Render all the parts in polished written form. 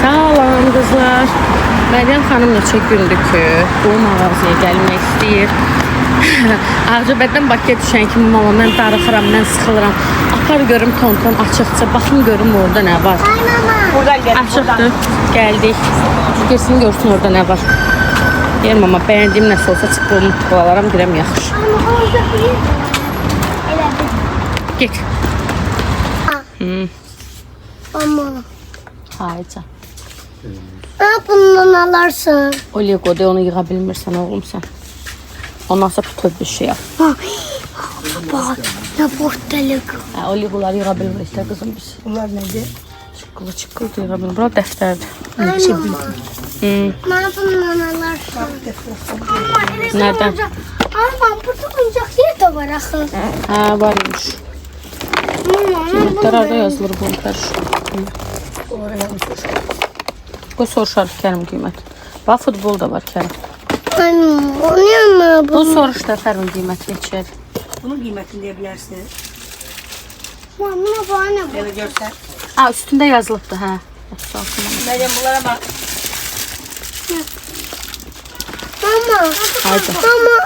Salam kızlar. Meryem xanım neçə gündür ki, bu mağazaya gəlmək istəyir. Ağcabəddən Bakıya düşən kimi mama mən darıxıram, mən sıxılıram. Apar görüm tonton açıqca, baxım görüm orada nə var. Buradan gel. Açıqdır, gəldik. Girsin görsün orada nə var. Yer mama, bəyəndiyim nəsə olsa çıxdığımı tıqlalaram, girəm yaxşı. Git. Ama. Hayca. Bundan alarsın. O Lego'da onu yığa bilmirsən oğlum sən. Ondan sonra bütöv bir şey yap. Bak ne portalık. O Lego'ları yığa bilmirik də qızım biz. Bunlar nedir? Çıqqılı da yığa bilmirik. Bura dəftərdir. Bana bundan alarsın. Nereden? Ama burada oyuncak yer de var axı. Hə, varmış. Qiymətlər arada yazılır bu qarşı. Bu soruşar Kərim qiymət. Bax futbol da var Kərim. O niye mi Bu soruş da Fərmin qiymət neçədir? Bunun qiymətini deyə bilərsiniz. Buna bana ne bu? Belə görsən. Aa, üstündə yazılıbdı, hə. 36 manat. Məryəm bunlara bax. Mama. Haydi. Mama.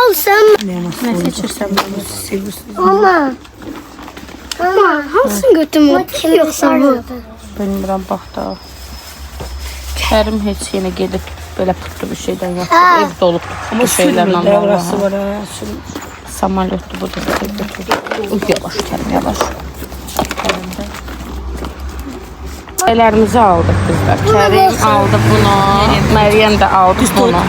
Al sen. Nə seçirsən bunu sevirsən? Mama. Mama. Hangisini götürmüyor yoksa bu? Bilmirəm, bax da. Kərim heç yenə gedib belə putlu bir şeydən yaxşı. Ev dolubdur bu şeylərlə. Sürmür də, orası var ha. Samolyotdur bu da. Yavaş Kərim, yavaş. Kərimdə. Şeylərimizi aldıq biz də. Kərim aldı bunu. Məryəm də aldı bunu.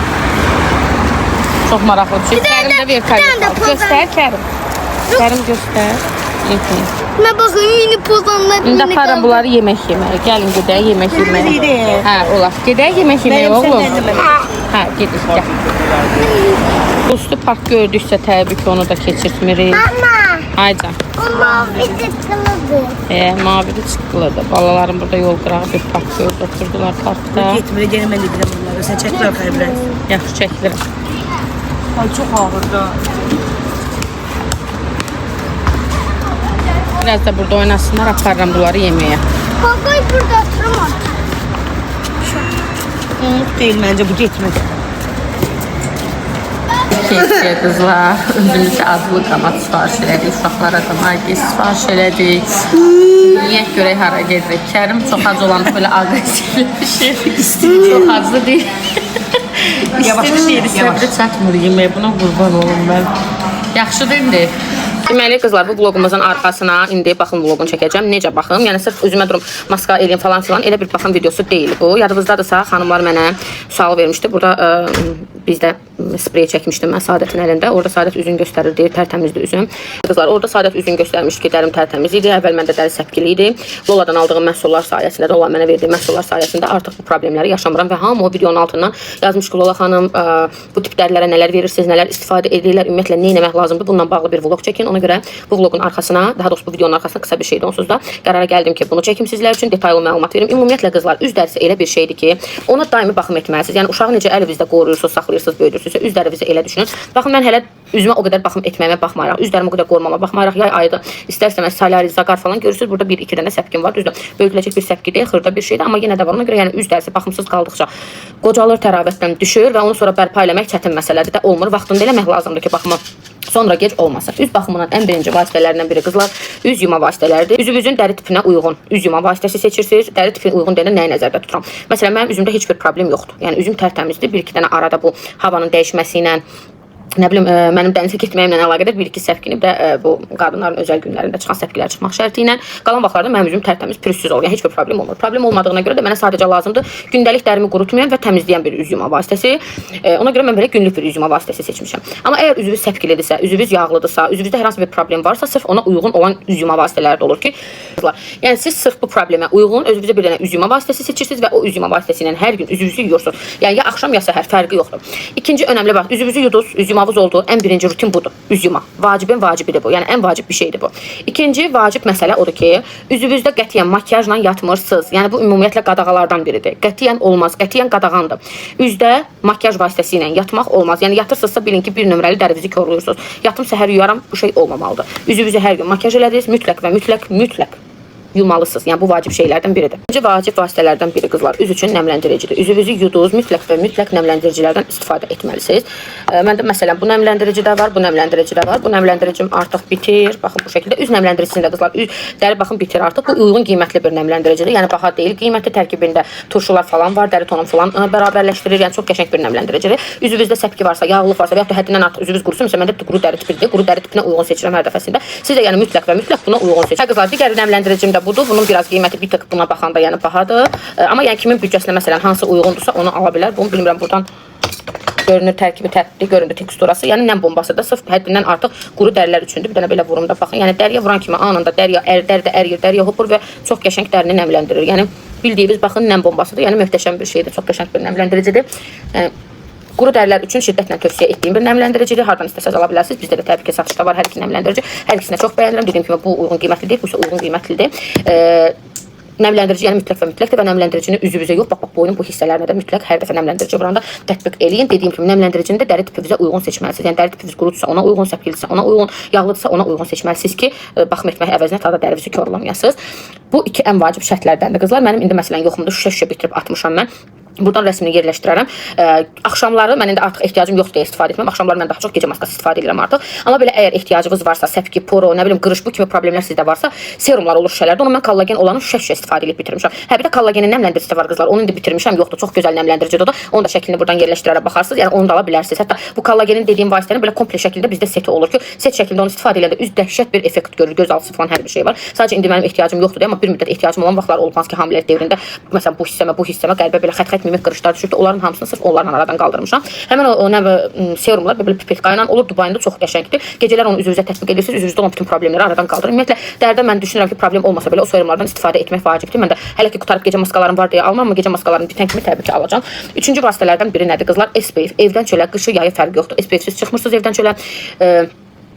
Çox maraqlı bir şey. Kərim də bir kalite aldı. Göstər Kərim. Kərim göstər. Ne bakın yeni pozanlar. İndi para bunları yemək yeməyə. Gəlin gedək yemək yeməyə. Hə, olar. Gedək yemək yeməyə oğlum. Hə, gedik gəl. Ustu park gördüksə təbii ki onu da keçirtmirik. Mama. Hayca. O mavi tıklıdır. Mavili çıqqılıdır. Balalarım burada yol qırağı bir park gördü. Oturdular parkda. Getmir, gəlin mən edirəm bunları. Sən çəkdir arxaya biraz. Yaxşı çəkilirəm. Ay, çox ağır da. Biraz da burada oynasınlar, aparıram bunları yeməyə. Babay burada oturma. Unut deyil məncə, bu getmir. Keyifçiyə qızlar, özümüzə adlı qamat sifariş elədik, uşaqlara da market sifariş elədik. Yiyək görək hara gedirik. Kərim çox ac olan belə aqressivləşir. Çox aclı deyil. İstəyir, səbri çatmır yeməyə, buna qurban olum mən. Yaxşıdır indi. Deməli qızlar, bu vlogumuzun arxasına indi baxın vloqunu çəkəcəm. Necə baxım? Yəni sırf üzümə durum maska eləyim falan filan elə bir baxım videosu deyil bu. Yadınızdadırsa xanımlar mənə sual vermişdi. Burada bizdə sprey çəkmişdim mən Saadətin əlində. Orada Saadət üzün göstərir deyir, tərtəmizdir üzüm. Qızlar, orada Saadət üzün göstərmişdi ki, dərim tərtəmiz idi. Əvvəl məndə dəri səpkili idi. Loladan aldığım məhsullar sayəsində də, Lola mənə verdiyi məhsullar sayəsində artıq bu problemləri yaşamıram və hamı o videonun altından yazmış ki, Lola xanım bu tip dərilərə nələr verirsiniz, nələr istifadə edirlər, ümumiyyətlə nə etmək lazımdır? Bununla bağlı bir vlog çəkin. Ona görə bu vlogun arxasına, daha doğrusu bu videonun arxasına qısa bir şeydir. Onsuz da qərara gəldim ki, bunu çəkim sizlər üçün, detaylı məlumat verim. Ümumiyyətlə qızlar, üz dərisi elə bir şeydir ki, ona daimi baxım etməlisiniz. Yəni uşağı necə əlinizdə qoruyursunuz, saxlayırsınız, böyüdürsünüzsə, üz dərinizi elə düşünün. Baxın, mən hələ üzümə o qədər baxım etməyimə baxmayaraq, üz dərimi o qədər qorumama baxmayaraq, yay ayıdır, istər-istəməz salari, zaqar falan görürsünüz. Burada 1-2 dənə səpkim var, düzdür. Böyütüləcək bir səpki deyil, xırda bir şeydir, amma yenə də var. Ona görə yəni üz dərisi baxımsız qaldıqca qocalır, təravətdən düşür və onu sonra bərpa eləmək çətin məsələdir də olmur. Vaxtında eləmək lazımdır ki, baxımı sonra gec olmasın. Üz baxımının ən birinci vasitələrindən biri qızlar üz yuma vasitələridir. Üzünüzün dəri tipinə uyğun üz yuma vasitəsi seçirsiniz. Dəri tipinə uyğun deyəndə nəyi nəzərdə tuturam? Məsələn, mənim üzümdə heç bir problem yoxdur. Yəni üzüm tərtəmizdir. 1-2 dənə arada bu havanın dəyişməsi ilə nə bilim mənim dənizə getməyimlə əlaqədar 1-2 səpkini də bu qadınların özəl günlərində çıxan səpkilər çıxmaq şərti ilə qalan vaxtlarda mənim üzüm tərtəmiz, pürüzsüz olur. Yəni heç bir problem olmur. Problem olmadığına görə də mənə sadəcə lazımdır gündəlik dərimi qurutmayan və təmizləyən bir üz yuma vasitəsi. Ona görə mən belə günlük bir üz yuma vasitəsi seçmişəm. Amma əgər üzünüz səpkilidirsə, üzünüz yağlıdırsa, üzünüzdə hər hansı bir problem varsa, sırf ona uyğun olan üz yuma vasitələri də olur ki, yəni siz sırf bu problemə uyğun özünüzə bir dənə üz yuma vasitəsi seçirsiniz və o üz yuma vasitəsi ilə hər gün üzünüzü yuyursunuz. Yəni ya axşam ya səhər fərqi yoxdur. İkinci önəmli bax, üzünüzü yudunuz, üz yumavız oldu. Ən birinci rutin budur. Üz yuma. Vacibin vacibidir bu. Yəni ən vacib bir şeydir bu. İkinci vacib məsələ odur ki, üzünüzdə qətiyyən makyajla yatmırsınız. Yəni bu ümumiyyətlə qadağalardan biridir. Qətiyyən olmaz, qətiyyən qadağandır. Üzdə makyaj vasitəsi ilə yatmaq olmaz. Yəni yatırsınızsa bilin ki, bir nömrəli dərinizi koruyursunuz. Yatım səhər yuyaram, bu şey olmamalıdır. Üzünüzü hər gün makyaj elədiniz, mütləq və mütləq yumalısınız. Yəni bu vacib şeylərdən biridir. İkinci vacib vasitələrdən biri qızlar üz üçün nəmləndiricidir. Üzünüzü yudunuz, mütləq nəmləndiricilərdən istifadə etməlisiniz. Məndə məsələn bu nəmləndirici də var, bu nəmləndirici də var. Bu nəmləndiricim artıq bitir. Baxın bu şəkildə üz nəmləndirisində qızlar dəri baxın bitir artıq. Bu uyğun qiymətli bir nəmləndiricidir. Yəni baha deyil. Qiyməti tərkibində turşular falan var, dəri tonum falan bərabərləşdirir. Yəni çox qəşəng bir nəmləndiricidir. Üzünüzdə səpki varsa, yağlılıq varsa və ya da həddindən artıq üzünüz qurusun, məsələn məndə quru dəri tipidir. Quru dəri tipinə uyğun seçirəm hər dəfəsində. Siz də yəni mütləq buna uyğun seçin. Qızlar, digər nəmləndiricim də budur. Bunun biraz qiyməti bir tık buna baxanda yəni bahadır. Amma yəni kimin büdcəsinə məsələn hansı uyğundursa onu ala bilər. Bunu bilmirəm buradan görünür tərkibi tərtibli, görünür teksturası. Yəni nəm bombası da sırf həddindən artıq quru dərilər üçündür. Bir dənə belə vurum da baxın. Yəni dəriyə vuran kimi anında dəriyə əriyir, dəriyə hopur və çox qəşəng dərini nəmləndirir. Yəni bildiyiniz baxın nəm bombasıdır. Yəni möhtəşəm bir şeydir. Çox qəşəng bir nəmləndiricidir. Quru dərilər üçün şiddətlə tövsiyə etdiyim bir nəmləndiricidir. Hardan istəsəz ala bilərsiniz. Bizdə də təbii ki satışda var hər iki nəmləndirici. Hər ikisinə çox bəyənirəm. Dediyim kimi bu uyğun qiymətli deyil, bu isə uyğun qiymətlidir. Nəmləndirici yəni mütləq və mütləqdir və nəmləndiricini üzünüzə yox, bax boynun bu hissələrinə də mütləq hər dəfə nəmləndirici vuranda tətbiq eləyin. Dediyim kimi nəmləndiricini də dəri tipinizə uyğun seçməlisiniz. Yəni dəri tipiniz qurudursa ona uyğun, səpkilidirsə ona uyğun, yağlıdırsa ona uyğun seçməlisiniz ki, baxım etmək əvəzinə tada dərinizi korlamayasınız. Bu iki ən vacib şərtlərdəndir qızlar. Mənim indi məsələn yoxumda şüşə bitirib atmışam mən. Buradan rəsmini yerləşdirərəm. Axşamları mən indi artıq ehtiyacım yoxdur deyə istifadə etməm. Axşamları mən daha çox gecə maskası istifadə edirəm artıq. Amma belə əgər ehtiyacınız varsa, səpki, poro, nə bilim qırış bu kimi problemlər sizdə varsa, serumlar olur şüşələrdə. Onu mən kollagen olanı şüşə istifadə edib bitirmişəm. Hə bir də kollagenin nəmləndiricisi var qızlar. Onu indi bitirmişəm. Yoxdur, çox gözəl nəmləndiricidir o da. Onu da şəklini buradan yerləşdirərək baxarsınız. Yəni onu da ala bilərsiniz. Hətta bu kollagenin dediyim vasitənin belə komple şəklində bizdə seti olur ki, set şəklində onu istifadə edəndə üz dəhşət bir effekt görür, göz altısı falan hər bir şey var. Sadəcə indi mənim ehtiyacım yoxdur deyə, amma bir müddət ehtiyacım olan vaxtlar olub hansı ki, hamiləlik dövründə məsələn bu hissəmə qəlbə belə xət mimik qırışlar düşübdü. Onların hamısını sırf onlarla aradan qaldırmışam. Həmin o serumlar belə pipetka ilə olur. Dubayında çox qəşəngdir. Gecələr onu üzünüzə tətbiq edirsiniz. Üzünüzdə olan bütün problemləri aradan qaldırır. Ümumiyyətlə dərdə mən düşünürəm ki, problem olmasa belə o serumlardan istifadə etmək vacibdir. Mən də hələ ki qutarıb gecə maskalarım var deyə almam, amma gecə maskalarını bitən kimi təbii ki alacağam. Üçüncü vasitələrdən biri nədir qızlar? SPF. Evdən çölə, qışı, yayı fərqi yoxdur. SPF-siz çıxmırsınız evdən çölə.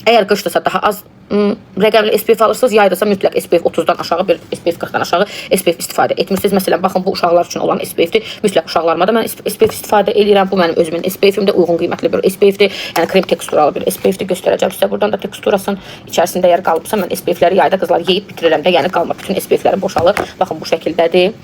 Əgər qışdırsa daha az rəqəmli SPF alırsınız, yaydırsa mütləq SPF 30-dan aşağı, bir SPF 40-dan aşağı SPF istifadə etmirsiniz. Məsələn, baxın bu uşaqlar üçün olan SPF-dir. Mütləq uşaqlarıma da mən SPF istifadə edirəm. Bu mənim özümün SPF-imdə uyğun qiymətli bir SPF-dir. Yəni krem teksturalı bir SPF-dir. Göstərəcəm sizə. Buradan da teksturasının içərisində əgər qalıbsa, mən SPF-ləri yayda qızlar yeyib bitirirəm də, yəni qalmır. Bütün SPF-lərim boşalır. Baxın bu şəkildədir.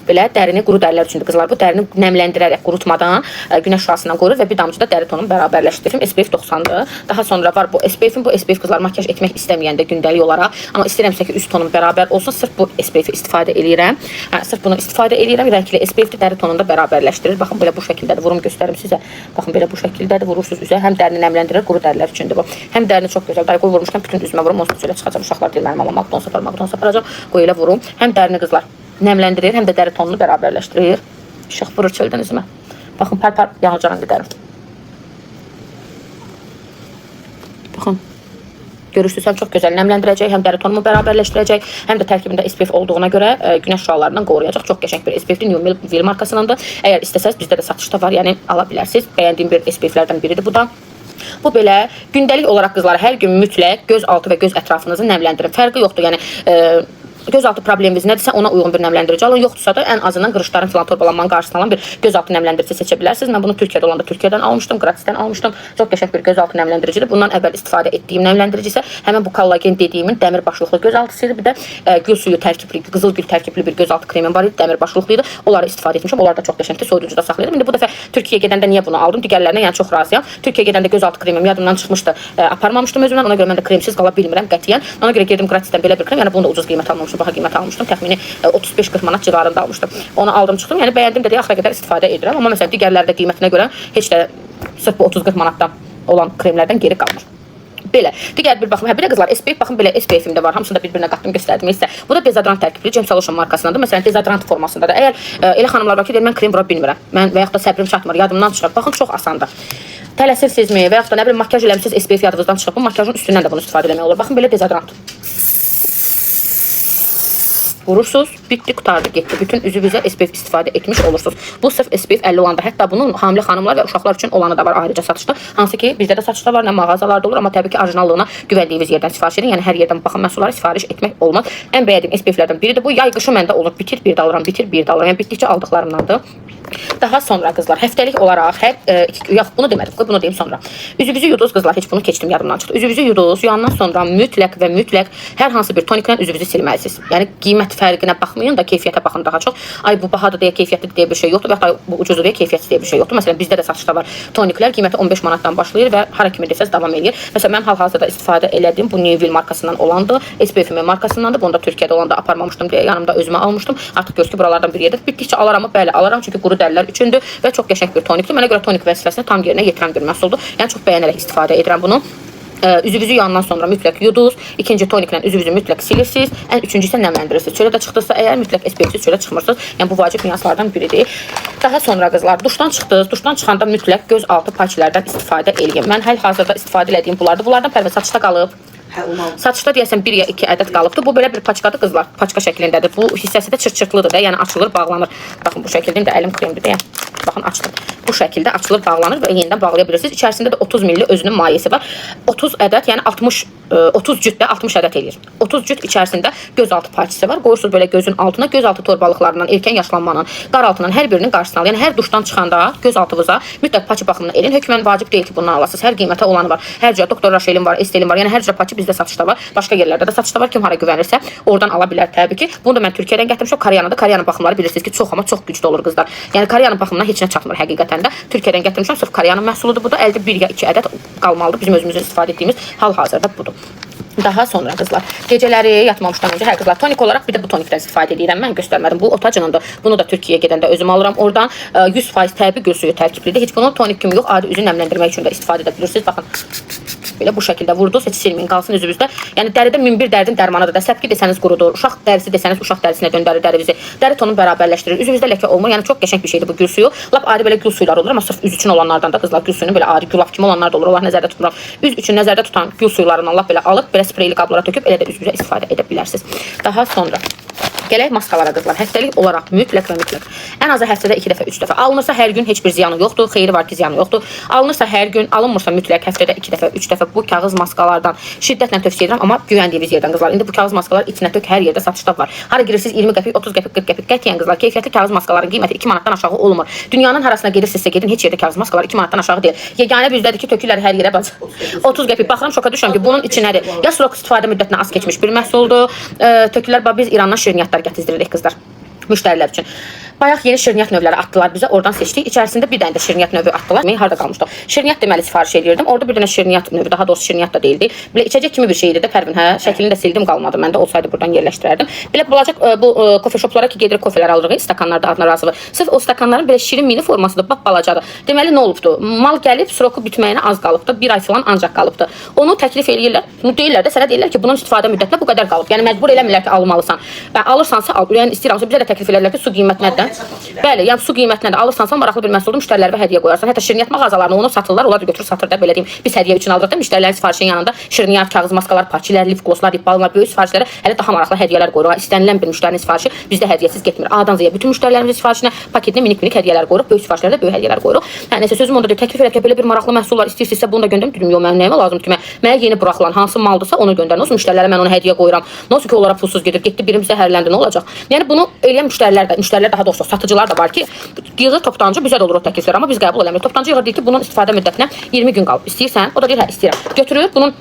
Belə dərini quru dərilər üçündür qızlar. Bu dərini nəmləndirərək qurutmadan günəş şüasından qoruyur və bir damcı da dəri tonunu bərabərləşdirir. SPF 90-dır. Daha sonra var bu SPF-in. Bu SPF qızlar makyaj etmək istəməyəndə gündəlik olaraq, amma istəyirəmsə ki, üz tonum bərabər olsun, sırf bu SPF-i istifadə eləyirəm. Sırf bunu istifadə eləyirəm. Rəngli SPF-də dəri tonunu da bərabərləşdirir. Baxın belə bu şəkildədir. Vurum göstərim sizə. Baxın belə bu şəkildədir. Vurursunuz üzə. Həm dərini nəmləndirir, quru dərilər üçündür bu. Həm dərini çox gözəl. Dayı qoy vurmuşdan bütün üzümə vurum. Onsuz belə çıxacaq. Uşaqlar deyir mənim amma Magdon saparacaq. Qoy elə vurum. Həm dərini qızlar nəmləndirir, həm də dəri tonunu bərabərləşdirir. İşıq vurur çöldən üzümə. Baxın, par yanıcaran gedərim. Baxın. Görürsünüz, həm çox gözəl nəmləndirəcək, həm dəri tonumu bərabərləşdirəcək, həm də tərkibində SPF olduğuna görə günəş şüalarından qoruyacaq. Çox qəşəng bir SPF-dir. New Milk markasındandır. Əgər istəsəz, bizdə də satışda var, yəni ala bilərsiniz. Bəyəndiyim bir SPF-lərdən biridir bu da. Bu belə gündəlik olaraq qızlar hər gün mütləq göz altı və göz ətrafınızı nəmləndirin. Fərqi yoxdur, yəni gözaltı probleminiz nədirsə ona uyğun bir nəmləndirici alın. Yoxdursa da ən azından qırışların filan torbalanmanın qarşısına alan bir gözaltı nəmləndirici seçə bilərsiniz. Mən bunu Türkiyədə olanda Türkiyədən almışdım, gratisdən almışdım. Çox qəşəng bir gözaltı nəmləndiricidir. Bundan əvvəl istifadə etdiyim nəmləndirici isə həmin bu kollagen dediyimin dəmir başlıqlı gözaltısıydı. Bir də gül suyu tərkibli, qızıl gül tərkibli bir gözaltı kremim var idi, dəmir başlıqlı idi. Onları istifadə etmişəm. Onlar da çox qəşəngdir, soyuducuda saxlayırdım. İndi bu dəfə Türkiyəyə gedəndə niyə bunu aldım? Digərlərinə yəni çox razıyam. Türkiyəyə gedəndə gözaltı kremim yadımdan çıxmışdı. Aparmamışdım özümdən. Ona görə mən də kremsiz qala bilmirəm qətiyyən. Ona görə girdim gratisdən belə bir krem. Yəni bunu da ucuz qiymət almamışdım, baha qiymət almışdım. Təxmini 35-40 manat civarında almışdım. Onu aldım çıxdım. Yəni bəyəndim deyə axıra qədər istifadə edirəm. Amma məsələn digərlərdə qiymətinə görə heç də sırf bu 30-40 manatdan olan kremlərdən geri qalmır. Belə. Digər bir baxım, bir də qızlar SPF baxın belə SPF-im də var. Hamısını da bir-birinə qatdım, göstərdim sizə. Bu da dezodorant tərkibli James Solution markasındadır. Məsələn dezodorant formasında da. Əgər elə xanımlar var ki, deyir mən krem vura bilmirəm. Mən və yaxud da səbrim çatmır, yadımdan çıxır. Baxın çox asandır. Tələsirsizmi və yaxud da nə bilim makyaj eləmisiniz, SPF yadınızdan çıxıb, bu makyajın üstündən də bunu istifadə etmək olur. Baxın belə dezodorant. vurursunuz, bitdi, qutardı, getdi. Bütün üzvünüzə SPF istifadə etmiş olursunuz. Bu sırf SPF 50 olanda, hətta bunun hamilə xanımlar və uşaqlar üçün olanı da var ayrıca satışda. Hansı ki, bizdə də satışda var, nə mağazalarda olur, amma təbii ki, orijinallığına güvəndiyiniz yerdən sifariş edin. Yəni hər yerdən baxın məhsulları sifariş etmək olmaz. Ən bəyədiyim SPF-lərdən biri də bu. Yay qışı məndə olur, bitir, bir də alıram, bitir, bir də alıram. Yəni bitdikcə aldıqlarımdandır. Daha sonra qızlar, həftəlik olaraq yox, bunu demədim, bunu deyim sonra. Üzünüzü yuduz qızlar, heç bunu keçdim, yadımdan çıxdı. Üzünüzü yuduz, yuyandan sonra mütləq və mütləq hər hansı bir toniklə üzünüzü silməlisiniz. Yəni qiymət fərqinə baxmayın da, keyfiyyətə baxın daha çox. Ay bu bahadır deyə keyfiyyətli deyə bir şey yoxdur və ya bu ucuzdur deyə keyfiyyətli deyə bir şey yoxdur. Məsələn, bizdə də satışda var toniklər, qiyməti 15 manatdan başlayır və hara kimi desəz davam edir. Məsələn, mən hal-hazırda istifadə elədim, bu Newville markasından olandı, SPF-imin markasındandır. Bunu da Türkiyədə olanda aparmamışdım deyə yanımda özümə almışdım. Artıq gör ki, buralardan bir yerdə bitdikcə alaram, bəli alaram, çünki quru dərilər üçündür və çox qəşəng bir tonikdir. Mənə görə tonik vəzifəsini tam yerinə yetirən bir məhsuldur. Yəni çox bəyənərək istifadə edirəm bunu. Üzünüzü yandan sonra mütləq yuduz, ikinci toniklə üzünüzü mütləq silirsiniz, ən üçüncü isə nəmləndirirsiniz. Çölə də çıxdıqsa əgər mütləq SPF-siz çölə çıxmırsınız. Yəni bu vacib nüanslardan biridir. Daha sonra qızlar, duşdan çıxdınız, duşdan çıxanda mütləq göz altı patchlərdən istifadə eləyin. Mən hal-hazırda istifadə etdiyim bunlardır. Bunlardan pərvə satışda qalıb. Satışda deyəsən 1 ya 2 ədəd qalıbdır. Bu belə bir paçkadır qızlar. Paçka şəklindədir. Bu hissəsi də çırt-çırtlıdır da, yəni açılır, bağlanır. Baxın bu şəkildə də əlim kremdir də. Baxın açdım. Bu şəkildə açılır, bağlanır və yenidən bağlaya bilirsiniz. İçərisində də 30 ml özünün mayesi var. 30 ədəd, yəni 30 cütdə 60 ədəd eləyir. 30 cüt içərisində gözaltı patçısı var. Qoyursunuz belə gözün altına, gözaltı torbalıqlarından, erkən yaşlanmanın, qaraltının hər birinin qarşısını alın. Yəni hər duşdan çıxanda gözaltınıza mütləq paçı baxımını elin. Hökmən vacib deyil ki, bundan alasınız. Hər qiymətə olanı var. Hər cürə doktor Raşelin var, Estelin var. Yəni hər cürə paçı bizdə satışda var. Başqa yerlərdə də satışda var. Kim hara güvənirsə, oradan ala bilər təbii ki. Bunu da mən Türkiyədən gətirmişəm. Koreyanın da, Koreyanın baxımları bilirsiniz ki, çox amma çox güclü olur qızlar. Yəni Koreyanın baxımından heç nə çatmır həqiqətən də. Türkiyədən gətirmişəm. Sırf Koreyanın məhsuludur bu da. Əldə 1 ya 2 ədəd qalmalıdır. Bizim özümüzün istifadə etdiyimiz hal-hazırda budur. Daha sonra qızlar, gecələri yatmamışdan öncə hər qızlar tonik olaraq bir də bu tonikdən istifadə edirəm. Mən göstərmədim. Bu otacınındır. Bunu da Türkiyəyə gedəndə özüm alıram. Oradan 100% təbii gül suyu tərkiblidir. Heç bunu tonik kimi yox, adi üzü nəmləndirmək üçün də istifadə edə bilirsiniz. Baxın. Belə bu şəkildə vurdunuz, heç silməyin, qalsın üzünüzdə. Yəni dəridə min bir dərdin dərmanıdır da. Səpki desəniz qurudur, uşaq dərisi desəniz uşaq dərisinə döndərir dərinizi. Dəri tonunu bərabərləşdirir. Üzünüzdə ləkə olmur. Yəni çox qəşəng bir şeydir bu gül suyu. Lap adi belə gül suyları olur, amma sırf üz üçün olanlardan da qızlar gül suyunu belə adi gülaf kimi olanlar da olur. Onlar nəzərdə tutmuram. Üz üçün nəzərdə tutan gül suylarından lap belə alıb belə spreyli qablara töküb elə də üzünüzə istifadə edə bilərsiniz. Daha sonra gələk maskalara qızlar. Həftəlik olaraq mütləq və mütləq. Ən azı həftədə 2 dəfə, 3 dəfə. Alınırsa hər gün heç bir ziyanı yoxdur. Xeyri var ki, ziyanı yoxdur. Alınırsa hər gün, alınmırsa mütləq həftədə 2 dəfə, 3 dəfə bu kağız maskalardan şiddətlə tövsiyə edirəm, amma güvəndiyiniz yerdən qızlar. İndi bu kağız maskalar içinə tök hər yerdə satışda var. Hara girirsiniz 20 qəpik, 30 qəpik, 40 qəpik. Qətiyyən qızlar, keyfiyyətli kağız maskaların qiyməti 2 manatdan aşağı olmur. Dünyanın harasına gedirsinizsə gedin, heç yerdə kağız maskalar 2 manatdan aşağı deyil. Yeganə bizdədir ki, tökürlər hər yerə bax. 30 qəpik. Baxıram şoka düşürəm ki, bunun içinədir. Ya srok istifadə müddətinə az keçmiş bir məhsuldur. Tökürlər bax biz İrandan şirniyyatlar gətirdiririk qızlar. Müştərilər üçün. Bayaq yeni şirniyyat növləri atdılar bizə. Oradan seçdik. İçərisində bir dənə də şirniyyat növü atdılar. Mən harda qalmışdım? Şirniyyat deməli sifariş edirdim. Orada bir dənə şirniyyat növü, daha doğrusu şirniyyat da deyildi. Belə içəcək kimi bir şey idi də Pərvin. Hə, şəklini də sildim, qalmadı. Məndə olsaydı buradan yerləşdirərdim. Belə bulacaq bu kofe shoplara ki, gedirik kofelər alırıq, stakanlarda adına razı. Sırf o stakanların belə şirin mini formasıdır, bax balacadır. Deməli nə olubdu? Mal gəlib, sroku bitməyinə az qalıbdı. 1 ay falan ancaq qalıbdı. Onu təklif eləyirlər. Bu deyirlər də, sənə deyirlər ki, bunun istifadə müddətinə bu qədər qalıb. Yəni məcbur eləmirlər ki, almalısan. Və alırsansa al. Yəni istəyirəmsə bizə də təklif edirlər ki, su qiymətinədən. Bəli, yəni su qiymətinə də alırsansa maraqlı bir məhsuldur, müştərilərə hədiyyə qoyarsan. Hətta şirniyyat mağazalarına onu satırlar, onlar da götürür satır da belə deyim. Biz hədiyyə üçün alırıq da müştərilərin sifarişinin yanında şirniyyat, kağız maskalar, patçilər, lif glosslar, lip balmlar, böyük sifarişlərə hələ daha maraqlı hədiyyələr qoyuruq. İstənilən bir müştərinin sifarişi bizdə hədiyyəsiz getmir. A'dan Z-yə bütün müştərilərimizin sifarişinə paketinə minik-minik hədiyyələr qoyuruq, böyük sifarişlərdə böyük hədiyyələr qoyuruq. Hə, nəsə sözüm onda deyir, təklif edək ki, belə bir maraqlı məhsullar istəyirsinizsə bunu da göndərin. Dedim, yox, mənim nəyimə lazımdır ki, mənə yeni buraxılan hansı maldısa onu göndərin. Olsun müştərilərə mən onu hədiyyə qoyuram. Nasıl ki, onlara pulsuz gedir, getdi birim zəhərləndi, nə olacaq? Yəni bunu eləyən müştərilər daha doğrusu satıcılar da var ki, yığır toptancı bizə də olur o təkliflər, amma biz qəbul eləmirik. Toptancı yığır deyir ki, bunun istifadə müddətinə 20 gün qalıb. İstəyirsən? O da deyir, hə, istəyirəm. Götürür bunun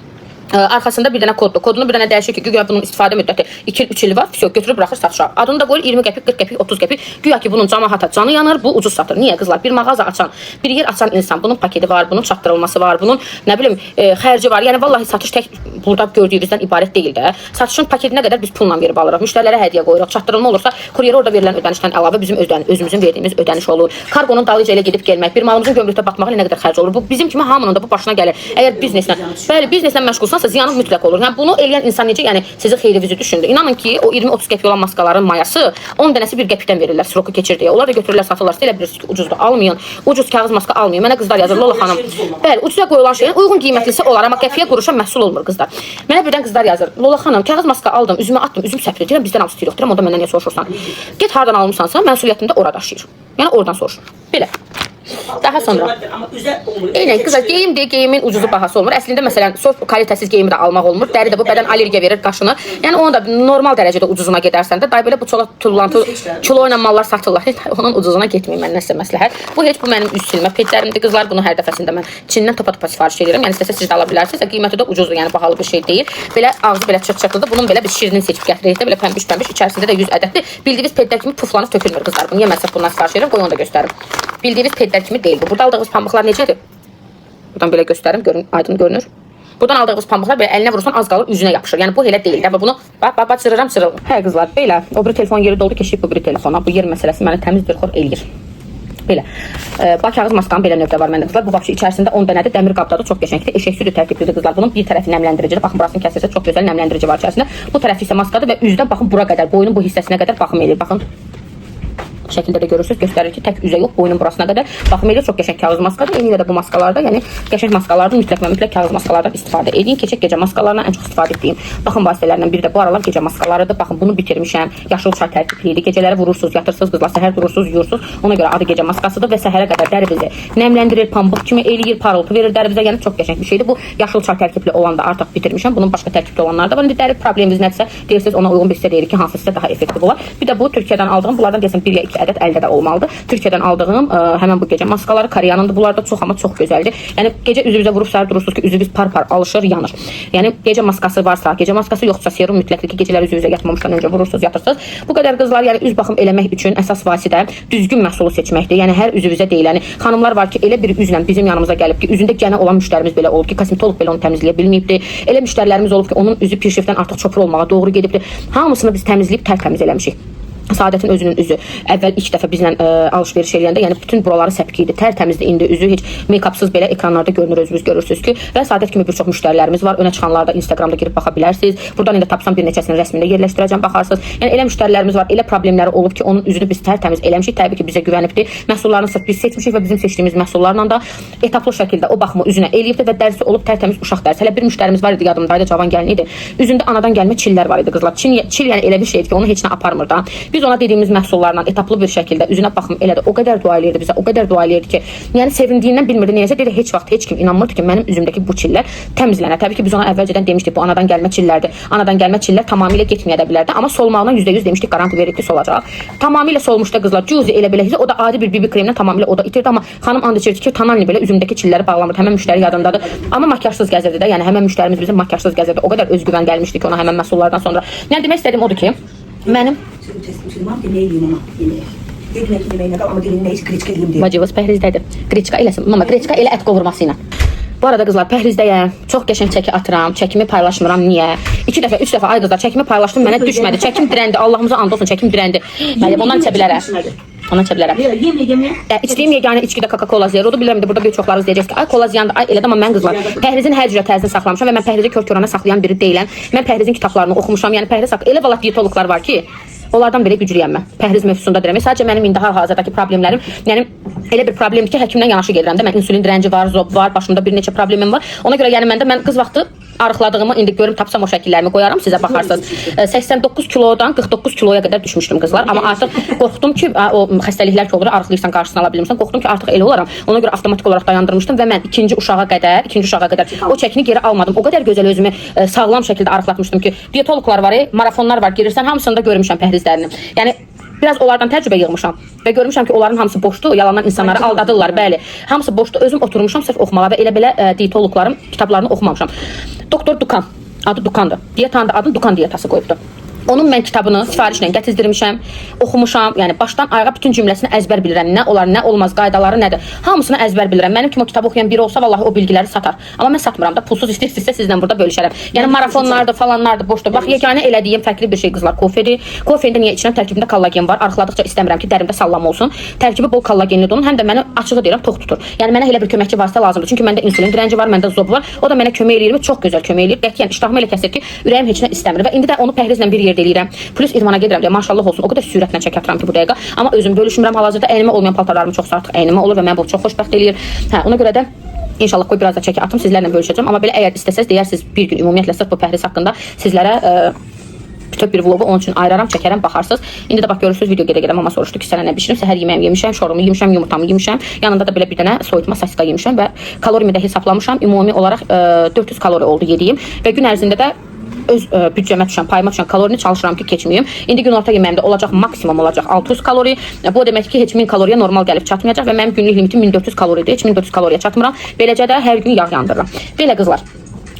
arxasında bir dənə koddur. Kodunu bir dənə dəyişir ki, güya bunun istifadə müddəti 2-3 il var. Всё, götürüb buraxır satışa. Adını da qoyur 20 qəpik, 40 qəpik, 30 qəpik. Güya ki, bunun cəmaata canı yanır, bu ucuz satır. Niyə qızlar? Bir mağaza açan, bir yer açan insan, bunun paketi var, bunun çatdırılması var, bunun nə bilim xərci var. Yəni vallahi satış tək burada gördüyünüzdən ibarət deyil də. Satışın paketinə qədər biz pulla verib alırıq. Müştərilərə hədiyyə qoyuruq. Çatdırılma olursa kuryerə orada verilən ödənişdən əlavə bizim özümüzün verdiyimiz ödəniş olur. Kargonun dalıca ilə gedib gəlmək, bir malımızın gömrükdə batmağı nə qədər xərc olur. Bu bizim kimi hamının da bu başına gəlir. Əgər bizneslə, bəli, bizneslə məşğulsan hansısa ziyanı mütləq olur. Yəni bunu eləyən insan necə, yəni sizi xeyirinizi düşündü. İnanın ki, o 20-30 qəpik olan maskaların mayası 10 dənəsi 1 qəpikdən verirlər sroku keçir deyə. Onlar da götürürlər, satırlar. Siz elə bilirsiniz ki, ucuzdur, almayın. Ucuz kağız maska almayın. Mənə qızlar yazır, Lola xanım. Bəli, ucuza qoyulan şeyin uyğun qiymətlisi olar, amma qəpiyə quruşa məhsul olmur qızlar. Mənə birdən qızlar yazır, Lola xanım, kağız maska aldım, üzümə atdım, üzüm səpir. Deyirəm, bizdən al stil yoxdur, onda məndən niyə soruşursan? Get hardan almısansa, məsuliyyətini də orada daşıyır. Yəni oradan soruşun. Belə. Daha sonra eynən qızlar geyim deyə geyimin ucuzu bahası olmur. Əslində məsələn sof kalitəsiz geyimi də almaq olmur. Dəri də bu bədən allergiya verir, qaşınır. Yəni onu da normal dərəcədə ucuzuna gedərsən də, day belə bu çola tullantı kilo ilə mallar satırlar. Heç onun ucuzuna getməyin, mən nəsə məsləhət. Bu heç bu mənim üz silmə petlərimdir qızlar. Bunu hər dəfəsində mən Çindən topa sifariş edirəm. Yəni istəsəz siz də ala bilərsiniz. Qiyməti də ucuzdur, yəni bahalı bir şey deyil. Belə ağzı belə çıx-çıxlıdır. Bunun belə bir şirinin seçib gətiririk də, belə pəmbiş-pəmbiş, içərisində də 100 ədəddir. Bildiyiniz petlər kimi puflanıb tökülmür qızlar. Bunu yeməsəz bundan sifariş edirəm, qoy onu da göstərim. Bildiyiniz petlər kimi deyil bu. Burada aldığınız pambıqlar necədir? Buradan belə göstərim, görün, aydın görünür. Buradan aldığınız pambıqlar belə əlinə vurursan az qalır, üzünə yapışır. Yəni bu elə deyil də. Bunu bax cırıram. Hə qızlar, belə o bir telefon yeri doldu, keçib bu bir telefona. Bu yer məsələsi məni təmiz bir xor eləyir. Belə. Bax kağız maskanın belə növdə var məndə qızlar. Bu vəbşi içərisində 10 dənədir, dəmir qabdadır, çox qəşəngdir. Eşək südü tərkiblidir qızlar. Bunun bir tərəfi nəmləndiricidir. Baxın burasını kəsirsiniz, çox gözəl nəmləndirici var içərisində. Bu tərəfi isə maskadır və üzdən baxın bura qədər, boynun bu hissəsinə qədər baxım eləyir. Baxın. Şəkildə də görürsünüz, göstərir ki, tək üzə yox, boynun burasına qədər. Baxım elə çox qəşəng kağız maskadır. Eynilə də bu maskalarda, yəni qəşəng maskalardan mütləq kağız maskalardan istifadə edin. Keçək gecə maskalarından ən çox istifadə etdiyim baxım vasitələrindən biri də bu aralar gecə maskalarıdır. Baxın bunu bitirmişəm. Yaşıl çay tərkiblidir. Gecələri vurursunuz, yatırsınız qızlar, səhər durursunuz, yuyursunuz. Ona görə adı gecə maskasıdır və səhərə qədər dərinizi nəmləndirir, pambıq kimi eləyir, parıltı verir dərinizə. Yəni çox qəşəng bir şeydir. Bu yaşıl çay tərkibli olanda artıq bitirmişəm. Bunun başqa tərkibli olanları da var. İndi dəri probleminiz nədirsə, deyirsiniz ona uyğun bir sizə deyirik ki, hansı sizə daha effektiv olar. Bir də bu Türkiyədən aldığım, bunlardan deyəsən 1 ya 2 ədəd əldə də olmalıdır. Türkiyədən aldığım həmin bu gecə maskaları Koreyanındır. Bunlar da çox amma çox gözəldir. Yəni gecə üzünüzə vurub səhər durursunuz ki, üzünüz par-par alışır, yanır. Yəni gecə maskası varsa, gecə maskası yoxsa serum mütləqdir ki, gecələr üzünüzə yatmamışdan öncə vurursunuz, yatırsınız. Bu qədər qızlar, yəni üz baxım eləmək üçün əsas vasitə düzgün məhsulu seçməkdir. Yəni hər üzünüzə deyiləni. Xanımlar var ki, elə bir üzlə bizim yanımıza gəlib ki, üzündə gənə olan müştərimiz belə olub ki, kosmetoloq belə onu təmizləyə bilməyibdi. Elə müştərilərimiz olub ki, onun üzü pirşifdən artıq çopur olmağa doğru gedibdi. Hamısını biz təmizləyib tərtəmiz eləmişik. Saadətin özünün üzü əvvəl ilk dəfə bizlə alış-veriş eləyəndə, yəni bütün buraları səpki idi, tərtəmizdir. İndi üzü heç meykapsız belə ekranlarda görünür, özünüz görürsünüz ki, və Saadət kimi bir çox müştərilərimiz var. Önə çıxanlarda Instagramda girib baxa bilərsiniz. Buradan indi tapsam bir neçəsini rəsmində yerləşdirəcəm, baxarsınız. Yəni elə müştərilərimiz var, elə problemləri olub ki, onun üzünü biz tərtəmiz eləmişik. Təbii ki, bizə güvənibdi. Məhsullarını sırf biz seçmişik və bizim seçdiyimiz məhsullarla da etaplı şəkildə o baxımı üzünə eləyibdi və dərisi olub tərtəmiz uşaq dərsi. Hələ bir müştərimiz var idi, yadımdaydı, cavan gəlin idi. Üzündə anadan gəlmə çillər var idi qızlar. Çil yəni elə bir şeydir ki, onu heç nə aparmır da. Biz ona dediyimiz məhsullarla etaplı bir şəkildə üzünə baxım elədi. O qədər dua eləyirdi bizə, o qədər dua eləyirdi ki, yəni sevindiyindən bilmirdi nəyəsə. Dedi heç vaxt heç kim inanmırdı ki, mənim üzümdəki bu çillər təmizlənər. Təbii ki, biz ona əvvəlcədən demişdik, bu anadan gəlmə çillərdir. Anadan gəlmə çillər tamamilə getməyə də bilərdi, amma solmağına %100 demişdik, qaranti verdik ki, solacaq. Tamamilə solmuşda qızlar, cüzi elə belə, o da adi bir BB kremlə tamamilə o da itirdi, amma xanım and içirdi ki, Tananli belə üzümdəki çilləri bağlamırdı. Həmin müştəri yadındadır. Amma makyajsız gəzirdi də, yəni həmin müştərimiz bizim makyajsız gəzirdi. O qədər özgüvən gəlmişdi ki, ona həmin məhsullardan sonra. Yəni demək istədiyim odur ki, mənim bacımız pəhrizdədir. Qreçka eləsin. Mama, qreçka elə ət qovurması ilə. Bu arada qızlar, pəhrizdəyəm. Çox qəşəng çəki atıram. Çəkimi paylaşmıram. Niyə? 2 dəfə, 3 dəfə ay qızlar çəkimi paylaşdım, mənə düşmədi. Çəkim dirəndi. Allahımıza and olsun, çəkim dirəndi. Mənim ondan içə bilərəm. Ondan içə bilərəm. İçdiyim yeganə içki də Coca-Cola Zero'dur. Bilirəm də burada bir çoxlarınız deyəcəksiniz ki, ay kola ziyandır. Ay elədə, amma mən qızlar pəhrizin hər cürə tərzini saxlamışam və mən pəhrizi kör-körana saxlayan biri deyiləm. Mən pəhrizin kitablarını oxumuşam. Yəni pəhriz haqqında elə valat diyetoloqlar var ki, onlardan belə güclüyəm mən. Pəhriz mövzusunda deyirəm. Sadəcə mənim indi hal-hazırdakı problemlərim, yəni elə bir problemdir ki, həkimdən yanaşı gedirəm də. Mən insulin dirənci var, zob var, başımda bir neçə problemim var. Ona görə yəni mən qız vaxtı arıqladığımı indi görüm tapsam o şəkillərimi qoyaram sizə baxarsınız. 89 kilodan 49 kiloya qədər düşmüşdüm qızlar. Amma artıq qorxdum ki, o xəstəliklər ki olur, arıqlayırsan qarşısını ala bilmirsən. Qorxdum ki, artıq elə olaram. Ona görə avtomatik olaraq dayandırmışdım və mən ikinci uşağa qədər o çəkini geri almadım. O qədər gözəl özümü sağlam şəkildə arıqlatmışdım ki, diyetoloqlar var, marafonlar var, girirsən hamısında görmüşəm pəhrizlərini. Yəni biraz onlardan təcrübə yığmışam və görmüşəm ki, onların hamısı boşdur, yalandan insanları aldadırlar, bəli. Hamısı boşdur. Özüm oturmuşam sırf oxumağa və elə belə diyetoloqların kitablarını oxumamışam. Doktor Dukan, adı Dukandır. Diyetanın da adını Dukan diyetası qoyubdu. Onun mən kitabını sifarişlə gətizdirmişəm, oxumuşam. Yəni başdan ayağa bütün cümləsini əzbər bilirəm. Nə olar, nə olmaz, qaydaları nədir? Hamısını əzbər bilirəm. Mənim kimi o kitabı oxuyan biri olsa vallahi o bilgiləri satar. Amma mən satmıram da, pulsuz istəyirsinizsə sizlə burada bölüşərəm. Yəni marafonlardır, falanlardır, boşdur. Bax, yeganə elədiyim fərqli bir şey qızlar kofedir. Kofedə niyə içirəm? Tərkibində kollagen var. Arxaladıqca istəmirəm ki, dərimdə sallama olsun. Tərkibi bol kollagenlidir onun. Həm də məni açığı deyirəm, tox tutur. Yəni mənə elə bir köməkçi vasitə lazımdır. Çünki məndə insulin direnci var, məndə zob var. O da mənə kömək eləyir, çox gözəl kömək eləyir. Qətiyyən iştahımı elə kəsir ki, ürəyim heç nə istəmir və indi də onu pəhrizlə bir yerdə eləyirəm. Plus idmana gedirəm deyə maşallah olsun. O qədər sürətlə çək atıram ki bu dəqiqə. Amma özüm bölüşmürəm. Hal-hazırda əynimə olmayan paltarlarım çox artıq əynimə olur və mən bu çox xoşbəxt eləyir. Hə, ona görə də İnşallah qoy biraz da çəki atım sizlərlə bölüşəcəm. Amma belə əgər istəsəz deyərsiniz bir gün ümumiyyətlə sırf bu pəhriz haqqında sizlərə bütöv bir vlogu onun üçün ayıraram, çəkərəm, baxarsınız. İndi də bax görürsüz video gedə-gedə mama soruşdu ki, sənə nə bişirim? Səhər yeməyimi yemişəm, şorumu yemişəm, yumurtamı yemişəm. Yanında da belə bir dənə soyutma sasika yemişəm və kalorimi də hesaplamışam. Ümumi olaraq 400 kalori oldu yediyim və gün ərzində də öz büdcəmə düşən, payıma düşən kalorini çalışıram ki, keçməyim. İndi günorta yeməyimdə olacaq maksimum olacaq 600 kalori. Bu demək ki, heç 1000 kaloriya normal gəlib çatmayacaq və mənim günlük limitim 1400 kaloridir. Heç 1400 kaloriya çatmıram. Beləcə də hər gün yağ yandırıram. Belə qızlar.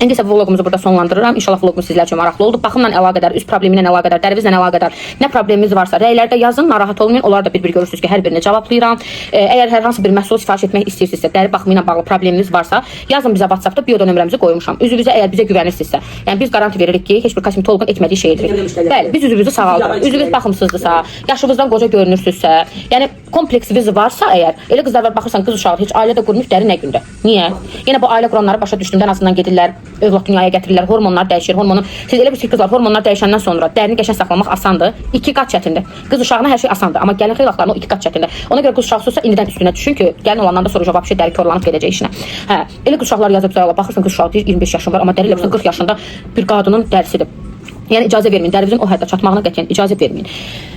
İndi isə bu vloqumuzu burada sonlandırıram. İnşallah vloqumuz sizlər üçün maraqlı oldu. Baxımla əlaqədar, üz problemi ilə əlaqədar, dərvizlə əlaqədar nə probleminiz varsa rəylərdə yazın, narahat olmayın. Onları da bir-bir görürsünüz ki, hər birini cavablayıram. Əgər hər hansı bir məhsul sifariş etmək istəyirsinizsə, dəri baxımı ilə bağlı probleminiz varsa, yazın bizə WhatsApp-da bioda nömrəmizi qoymuşam. Üzünüzə əgər bizə güvənirsinizsə, yəni biz garanti veririk ki, heç bir kosmetoloqun etmədiyi şey edirik. Bəli, biz üzünüzü sağaldırırıq. Üzünüz baxımsızdısa, yaşınızdan qoca görünürsünüzsə, yəni kompleksiniz varsa əgər, elə qızlar var baxırsan, qız uşağı heç ailədə qurmuş, dəri nə gündə? Niyə? Yenə bu ailə quranları başa düşdüyümdən azından gedirlər, övlad dünyaya gətirirlər, hormonlar dəyişir, hormonun siz elə bir qızlar hormonlar dəyişəndən sonra dərini qəşəng saxlamaq asandır, 2 qat çətindir. Qız uşağına hər şey asandır, amma gəlin xeylaxlarına o 2 qat çətindir. Ona görə qız uşaqsızsa indidən üstünə düşün ki, gəlin olandan da sonra cavab şey dəri korlanıb gedəcək işinə. Hə, elə qız uşaqlar yazıb zəyala baxırsan qız uşağı deyir 25 yaşım var, amma dəri eləsən 40 yaşında bir qadının dərisidir. Yəni icazə verməyin, dərinizin o həddə çatmağına qətiyyən icazə verməyin.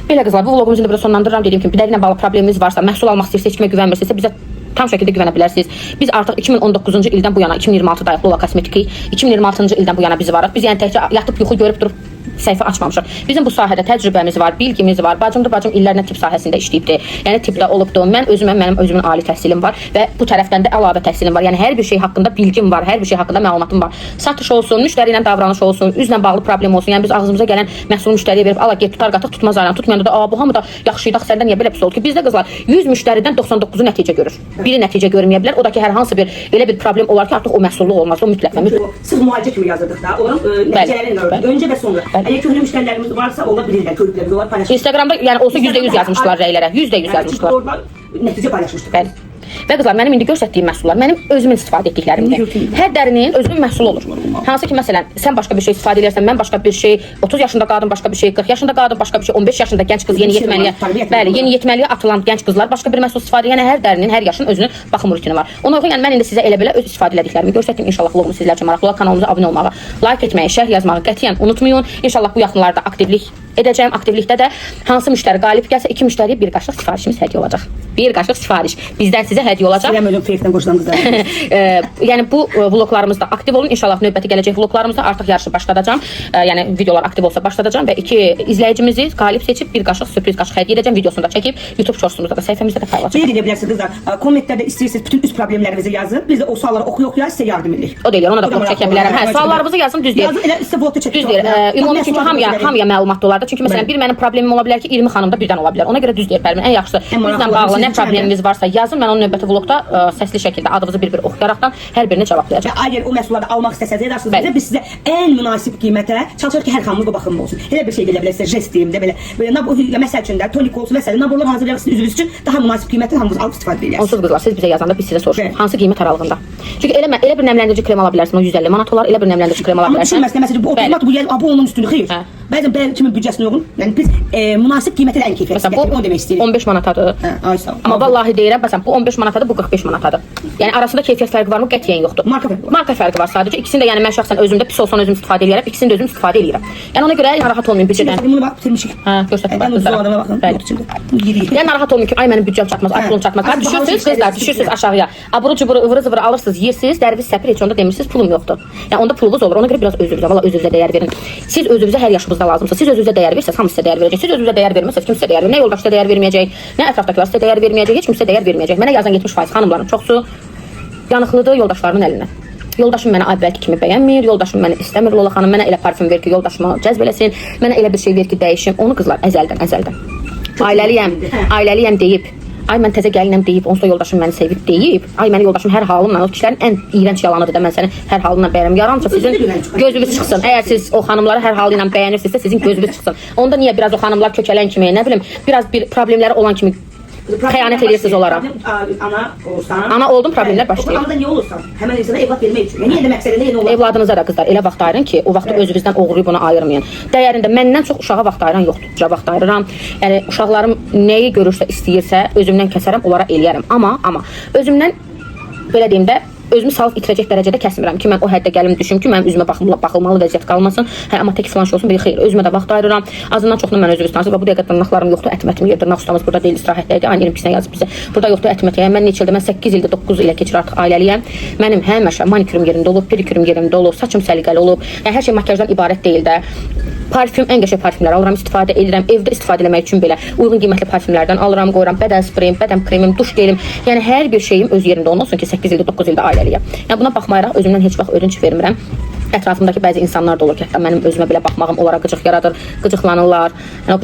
Belə qızlar, bu vloqumuzu da burada sonlandırıram. Dediyim kimi, dəri ilə bağlı probleminiz varsa, məhsul almaq istəyirsə, heç kimə güvənmirsinizsə bizə tam şəkildə güvənə bilərsiniz. Biz artıq 2019-cu ildən bu yana 2026-da Lola Kosmetik, 2026-cı ildən bu yana biz varıq. Biz yəni təkcə yatıb yuxu görüb durub səhifə açmamışıq. Bizim bu sahədə təcrübəmiz var, bilgimiz var. Bacım illərlə tibb sahəsində işləyibdi. Yəni tibbdə olubdu. Mənim özümün ali təhsilim var və bu tərəfdən də əlavə təhsilim var. Yəni hər bir şey haqqında bilgim var, hər bir şey haqqında məlumatım var. Satış olsun, müştəri ilə davranış olsun, üzlə bağlı problem olsun. Yəni biz ağzımıza gələn məhsulu müştəriyə verib ala get tutar qatıq tutmaz ayran. Tutmayanda da bu hamı da yaxşı idi, səndə niyə belə pis oldu ki? Bizdə qızlar 100 müştəridən 99-u nəticə görür. Biri nəticə görməyə bilər. O da ki hər hansı bir elə bir problem olar ki, artıq o məhsulluq olmaz. O mütləq. Sırf müalicə kimi yazırdıq da. Onun nəticələrini öncə və sonra. Əgər köhnə müştərilərimiz varsa ola bilirlər, görüblər, onlar paylaşır. Instagramda yəni olsa %100 yazmışdılar rəylərə. %100 yazmışdılar. Orada nəticə paylaşmışdık. Bəli. Və qızlar, mənim indi göstərdiyim məhsullar mənim özümün istifadə etdiklərimdir. Hər dərinin özünün məhsulu olur. Hansı ki, məsələn, sən başqa bir şey istifadə edirsən, mən başqa bir şey, 30 yaşında qadın başqa bir şey, 40 yaşında qadın başqa bir şey, 15 yaşında gənc qız yeni yetməliyə atılan gənc qızlar başqa bir məhsul istifadə edir. Yəni hər dərinin, hər yaşın özünün baxım rutini var. Ona uyğun yəni mən indi sizə elə belə öz istifadə etdiklərimi göstərdim. İnşallah vloqumuz sizlər üçün maraqlı olar. Kanalımıza abunə olmağı, like etməyi, şərh yazmağı qətiyyən unutmayın. İnşallah bu yaxınlarda aktivlik edəcəm. Aktivlikdə də hansı müştəri qalib gəlsə 2 müştəriyə bir qaşıq sifarişimiz hədiyyə olacaq. Bir qaşıq sifariş bizdən sizə hədiyyə olacaq. Feyfdən qoşulan qızlar. Yəni bu vloqlarımızda aktiv olun. İnşallah növbəti gələcək vloqlarımızda artıq yarışı başladacağam. Yəni videolar aktiv olsa başladacağam və 2 izləyicimizi qalib seçib bir qaşıq sürpriz qaşıq hədiyyə edəcəm. Videosunu da çəkib YouTube shortsumuzda da səhifəmizdə də paylaşacağam. Deyə bilərsiniz qızlar. Kommentlərdə istəyirsiniz bütün üz problemlərinizi yazın. Biz də o sualları oxuya-oxuya sizə yardım edirik. O deyir, ona da vlog çəkə bilərəm. Hə, suallarınızı yazın, düz deyir. Yazın, elə sizə vlog da çəkəcəm. Düz deyir. Ümumi çünki hamıya məlumat olar da. Çünki məsələn bir mənim problemim ola bilər ki, 20 xanımda birdən ola bilər. Ona görə düz deyir Pərvin. Ən yaxşısı bizlə bağlı nə probleminiz varsa yazın. Mən onun növbəti vloqda səsli şəkildə adınızı bir-bir oxuyaraqdan hər birini cavablayacağam. Əgər o məhsulları almaq istəsəniz, edersiniz, biz sizə ən münasib qiymətə çalışırıq ki, hər xanımın bu baxımlı olsun. Elə bir şey deyə bilərsiniz, jest deyim də belə. Məsəl üçün də tonik olsun, məsələn, naborlar hazırlayırsınız üzünüz üçün daha münasib qiymətə hamınız alıb istifadə edirsiniz. Onsuz qızlar, siz bizə yazanda biz sizə soruşuruq. Hansı qiymət aralığında? Çünki elə bir nəmləndirici krem ala bilərsən, o 150 manat olar, elə bir nəmləndirici krem ala bilərsən. Amma düşünməsən, bu 30 manat bu yəni abonun üstünü xeyir. Bəzən kimin büdcəsinə uyğun, yəni biz münasib qiymətə ən keyfiyyətli onu demək istəyirik. 15 manatadır. Amma vallahi deyirəm, məsələn, bu 15 manatadır, bu 45 manatadır. Yəni arasında keyfiyyət fərqi varmı? Qətiyyən yoxdur. Marka fərqi var sadəcə. İkisini də yəni mən şəxsən özümdə pis olsa özüm istifadə edirəm, ikisini də özüm istifadə edirəm. Yəni ona görə narahat olmayın büdcədən. Bunu bax bitirmişik. Hə, göstərin. Yəni narahat olmayın ki, ay mənim büdcəm çatmaz, ay pulum çatmaz. Ha düşürsüz qızlar, düşürsüz aşağıya. Aburu cuburu ıvırı zıvırı alırsınız, yeyirsiniz, dərviz səpir heç onda demirsiniz pulum yoxdur. Yəni onda pulunuz olur. Ona görə biraz özünüzə, valla özünüzə dəyər verin. Siz özünüzə hər yaşınızda lazımsınız. Siz özünüzə dəyər verirsiniz, hamı sizə dəyər verəcək. Siz özünüzə dəyər verməsəniz, kim sizə dəyər vermir? Nə yoldaş sizə dəyər verməyəcək, nə ətrafdakılar sizə dəyər verməyəcək, heç kim sizə dəyər verməyəcək. Mənə yazan 70% xanımların çoxsu yanıqlıdır yoldaşlarının əlindən. Yoldaşım mənə əvvəlki kimi bəyənmir, yoldaşım məni istəmir, Lola xanım mənə elə parfüm ver ki, yoldaşıma cəzb eləsin, mənə elə bir şey ver ki, dəyişim. Onu qızlar əzəldən. Ailəliyəm deyib, ay mən təzə gəlinəm deyib, onsuz da yoldaşım məni sevib deyib, ay mənim yoldaşım hər halımla, o kişilərin ən iyrənc yalanıdır da mən səni hər halınla bəyənirəm. Yaranca sizin gözünüz çıxsın. Əgər siz o xanımları hər halı ilə bəyənirsinizsə, sizin gözünüz çıxsın. Onda niyə biraz o xanımlar kökələn kimi, nə bilim, biraz bir problemləri olan kimi xəyanət edirsiniz onlara? Ana olursan. Ana oldum, problemlər başlayır. Anda niyə olursan? Həmən insana evlad vermək üçün. Yəni də məqsədində yenə olur. Evladınıza da qızlar elə vaxt ayırın ki, o vaxtı özünüzdən oğurlayıb ona ayırmayın. Dəyərində məndən çox uşağa vaxt ayıran yoxdur. Uşağa vaxt ayırıram. Yəni uşaqlarım nəyi görürsə, istəyirsə, özümdən kəsərəm, onlara eləyərəm. Amma özümdən belə deyim də özümü salıb itirəcək dərəcədə kəsmirəm ki, mən o həddə gəlim düşüm ki, mənim üzümə baxılmalı vəziyyət qalmasın. Hə, amma tək filan şey olsun, bir xeyr, özümə də vaxt ayırıram. Azından çoxunu mən özünüz tanısınız və bu dəqiqə dırnaqlarım yoxdur, ətmətimi yer, dırnaq ustamız burada deyil, istirahətdə idi. Aynı 22-sinə yazıb bizə. Burada yoxdur ətmət. Yəni mən neçə ildir, mən 8 ildir, 9 ilə keçir artıq ailəliyəm. Mənim həmişə manikürüm yerində olub, pedikürüm yerində olub, saçım səliqəli olub. Yəni hər şey makyajdan ibarət deyil də. Parfüm, ən qəşəng parfümlər alıram, istifadə edirəm. Evdə istifadə etmək üçün belə uyğun qiymətli parfümlərdən alıram, qoyuram. Bədən spreyim, bədən kremim, duş gelim. Yəni hər bir şeyim öz yerində olmasın ki, 8 ildir, 9 ildir ailəliyəm. Yəni buna baxmayaraq özümdən heç vaxt ödünç vermirəm. Ətrafımdakı bəzi insanlar da olur ki, hətta mənim özümə belə baxmağım onlara qıcıq yaradır, qıcıqlanırlar. Yəni o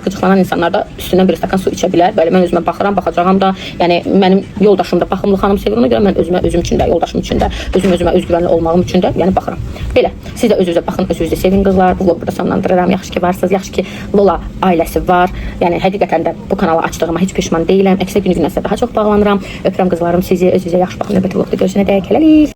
qıcıqlanan insanlar da üstündən bir stəkan su içə bilər. Belə mən özümə baxıram, baxacağam da. Yəni mənim yoldaşım da baxımlı xanım sevir, ona görə mən özüm üçün də, yoldaşım üçün də, özümə özgüvənli olmağım üçün də, yəni baxıram. Belə. Siz də özünüzə baxın, özünüzü sevin qızlar. Bu vlogu burada sonlandırıram. Yaxşı ki varsınız, yaxşı ki Lola ailəsi var. Yəni həqiqətən də bu kanalı açdığıma heç peşman deyiləm. Əksinə günü-günə sizə daha çox bağlanıram. Öpürəm qızlarım sizi, özünüzə yaxşı baxın. Növbəti vlogda görüşənədək hələlik.